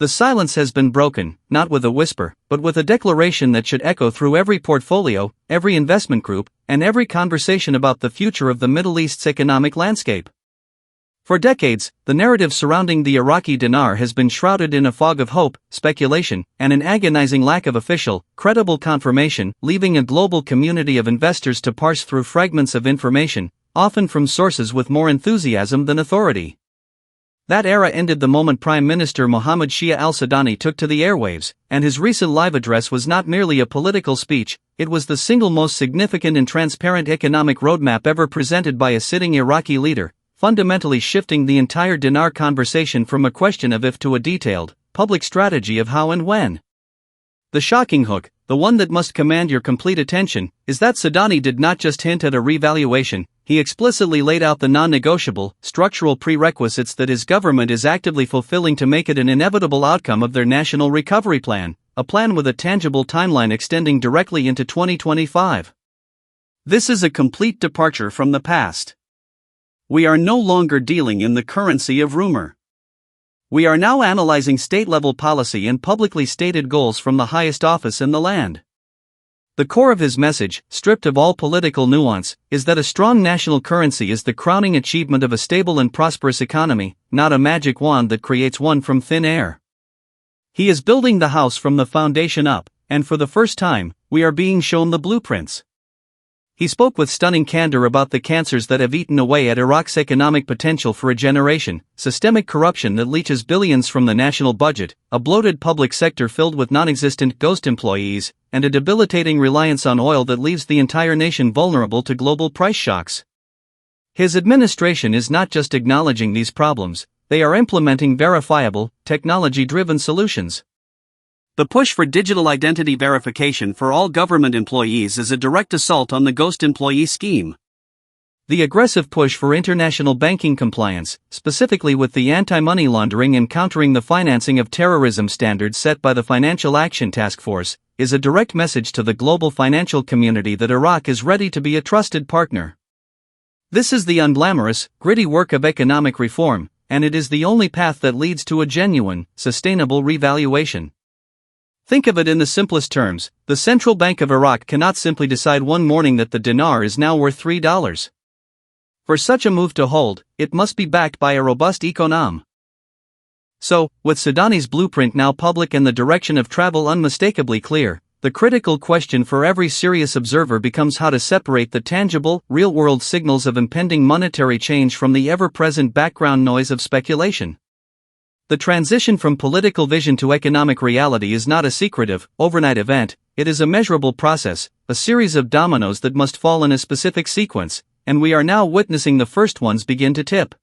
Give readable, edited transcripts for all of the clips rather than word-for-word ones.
The silence has been broken, not with a whisper, but with a declaration that should echo through every portfolio, every investment group, and every conversation about the future of the Middle East's economic landscape. For decades, the narrative surrounding the Iraqi dinar has been shrouded in a fog of hope, speculation, and an agonizing lack of official, credible confirmation, leaving a global community of investors to parse through fragments of information, often from sources with more enthusiasm than authority. That era ended the moment Prime Minister Mohammed Shia Al-Sudani took to the airwaves, and his recent live address was not merely a political speech, it was the single most significant and transparent economic roadmap ever presented by a sitting Iraqi leader, fundamentally shifting the entire dinar conversation from a question of if to a detailed, public strategy of how and when. The shocking hook, the one that must command your complete attention, is that Sudani did not just hint at a revaluation, he explicitly laid out the non-negotiable, structural prerequisites that his government is actively fulfilling to make it an inevitable outcome of their national recovery plan, a plan with a tangible timeline extending directly into 2025. This is a complete departure from the past. We are no longer dealing in the currency of rumor. We are now analyzing state-level policy and publicly stated goals from the highest office in the land. The core of his message, stripped of all political nuance, is that a strong national currency is the crowning achievement of a stable and prosperous economy, not a magic wand that creates one from thin air. He is building the house from the foundation up, and for the first time, we are being shown the blueprints. He spoke with stunning candor about the cancers that have eaten away at Iraq's economic potential for a generation: systemic corruption that leaches billions from the national budget, a bloated public sector filled with non-existent ghost employees, and a debilitating reliance on oil that leaves the entire nation vulnerable to global price shocks. His administration is not just acknowledging these problems, they are implementing verifiable, technology-driven solutions. The push for digital identity verification for all government employees is a direct assault on the ghost employee scheme. The aggressive push for international banking compliance, specifically with the anti-money laundering and countering the financing of terrorism standards set by the Financial Action Task Force, is a direct message to the global financial community that Iraq is ready to be a trusted partner. This is the unglamorous, gritty work of economic reform, and it is the only path that leads to a genuine, sustainable revaluation. Think of it in the simplest terms: the Central Bank of Iraq cannot simply decide one morning that the dinar is now worth $3. For such a move to hold, it must be backed by a robust economy. So, with Sudani's blueprint now public and the direction of travel unmistakably clear, the critical question for every serious observer becomes how to separate the tangible, real-world signals of impending monetary change from the ever-present background noise of speculation. The transition from political vision to economic reality is not a secretive, overnight event, it is a measurable process, a series of dominoes that must fall in a specific sequence, and we are now witnessing the first ones begin to tip.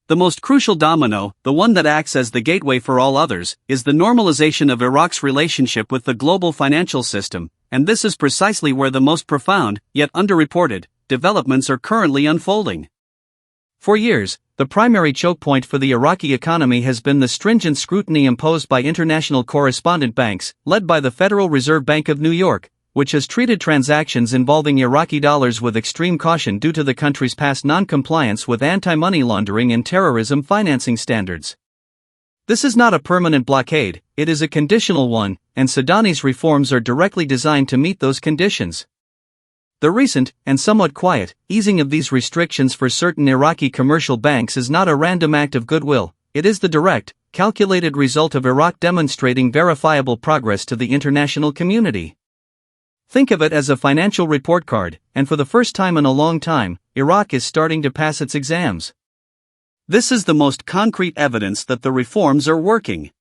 The most crucial domino, the one that acts as the gateway for all others, is the normalization of Iraq's relationship with the global financial system, and this is precisely where the most profound, yet underreported, developments are currently unfolding. For years, the primary choke point for the Iraqi economy has been the stringent scrutiny imposed by international correspondent banks, led by the Federal Reserve Bank of New York, which has treated transactions involving Iraqi dollars with extreme caution due to the country's past non-compliance with anti-money laundering and terrorism financing standards. This is not a permanent blockade, it is a conditional one, and Sudani's reforms are directly designed to meet those conditions. The recent, and somewhat quiet, easing of these restrictions for certain Iraqi commercial banks is not a random act of goodwill, it is the direct, calculated result of Iraq demonstrating verifiable progress to the international community. Think of it as a financial report card, and for the first time in a long time, Iraq is starting to pass its exams. This is the most concrete evidence that the reforms are working.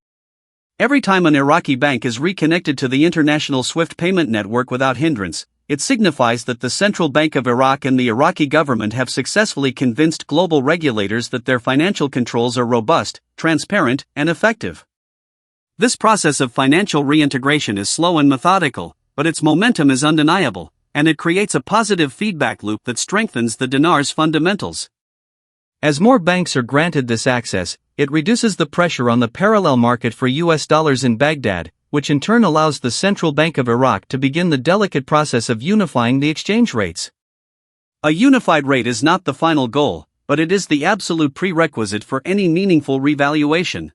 Every time an Iraqi bank is reconnected to the international SWIFT payment network without hindrance, it signifies that the Central Bank of Iraq and the Iraqi government have successfully convinced global regulators that their financial controls are robust, transparent, and effective. This process of financial reintegration is slow and methodical, but its momentum is undeniable, and it creates a positive feedback loop that strengthens the dinar's fundamentals. As more banks are granted this access, it reduces the pressure on the parallel market for US dollars in Baghdad, which in turn allows the Central Bank of Iraq to begin the delicate process of unifying the exchange rates. A unified rate is not the final goal, but it is the absolute prerequisite for any meaningful revaluation.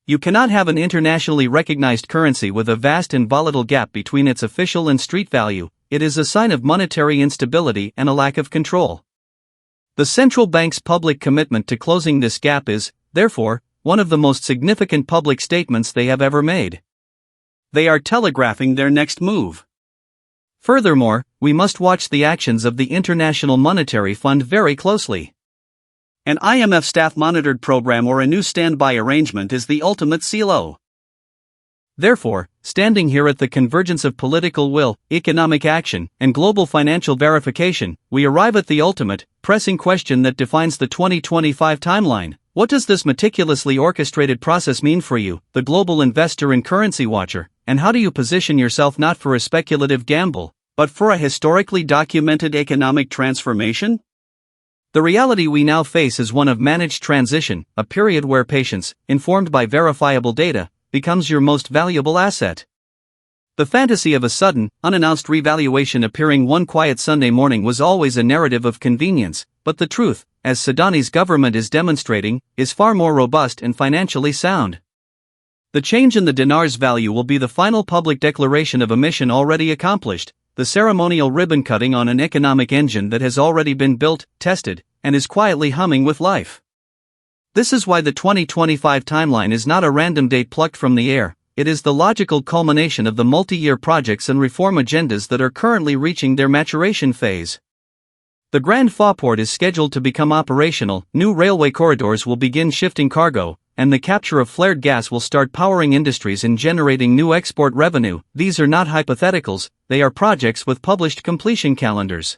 You cannot have an internationally recognized currency with a vast and volatile gap between its official and street value. It is a sign of monetary instability and a lack of control. The central bank's public commitment to closing this gap is, therefore, one of the most significant public statements they have ever made. They are telegraphing their next move. Furthermore, we must watch the actions of the International Monetary Fund very closely. An IMF staff-monitored program or a new standby arrangement is the ultimate CLO. Therefore, standing here at the convergence of political will, economic action, and global financial verification, we arrive at the ultimate, pressing question that defines the 2025 timeline. What does this meticulously orchestrated process mean for you, the global investor and currency watcher, and how do you position yourself not for a speculative gamble, but for a historically documented economic transformation? The reality we now face is one of managed transition, a period where patience, informed by verifiable data, becomes your most valuable asset. The fantasy of a sudden, unannounced revaluation appearing one quiet Sunday morning was always a narrative of convenience, but the truth, as Sudani's government is demonstrating, is far more robust and financially sound. The change in the dinar's value will be the final public declaration of a mission already accomplished, the ceremonial ribbon cutting on an economic engine that has already been built, tested, and is quietly humming with life. This is why the 2025 timeline is not a random date plucked from the air, it is the logical culmination of the multi-year projects and reform agendas that are currently reaching their maturation phase. The Grand Fauxport is scheduled to become operational, new railway corridors will begin shifting cargo, and the capture of flared gas will start powering industries and generating new export revenue. These are not hypotheticals, they are projects with published completion calendars.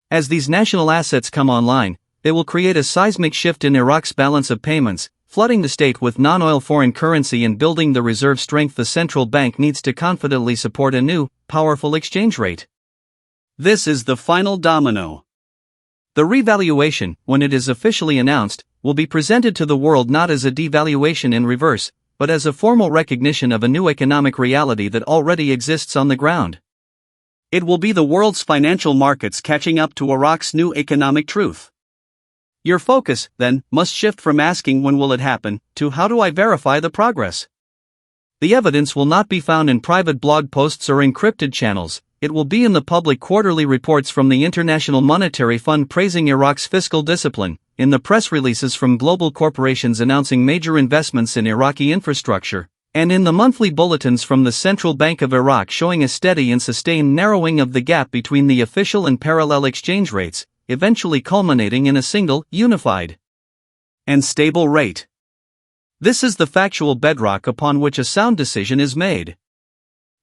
As these national assets come online, they will create a seismic shift in Iraq's balance of payments, flooding the state with non-oil foreign currency and building the reserve strength the central bank needs to confidently support a new, powerful exchange rate. This is the final domino. The revaluation, when it is officially announced, will be presented to the world not as a devaluation in reverse, but as a formal recognition of a new economic reality that already exists on the ground. It will be the world's financial markets catching up to Iraq's new economic truth. Your focus, then, must shift from asking when will it happen, to how do I verify the progress? The evidence will not be found in private blog posts or encrypted channels, it will be in the public quarterly reports from the International Monetary Fund praising Iraq's fiscal discipline, in the press releases from global corporations announcing major investments in Iraqi infrastructure, and in the monthly bulletins from the Central Bank of Iraq showing a steady and sustained narrowing of the gap between the official and parallel exchange rates, eventually culminating in a single, unified, and stable rate. This is the factual bedrock upon which a sound decision is made.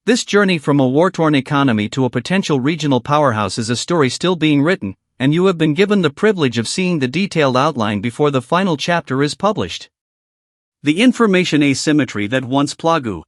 This journey from a war-torn economy to a potential regional powerhouse is a story still being written, and you have been given the privilege of seeing the detailed outline before the final chapter is published. The information asymmetry that once plagued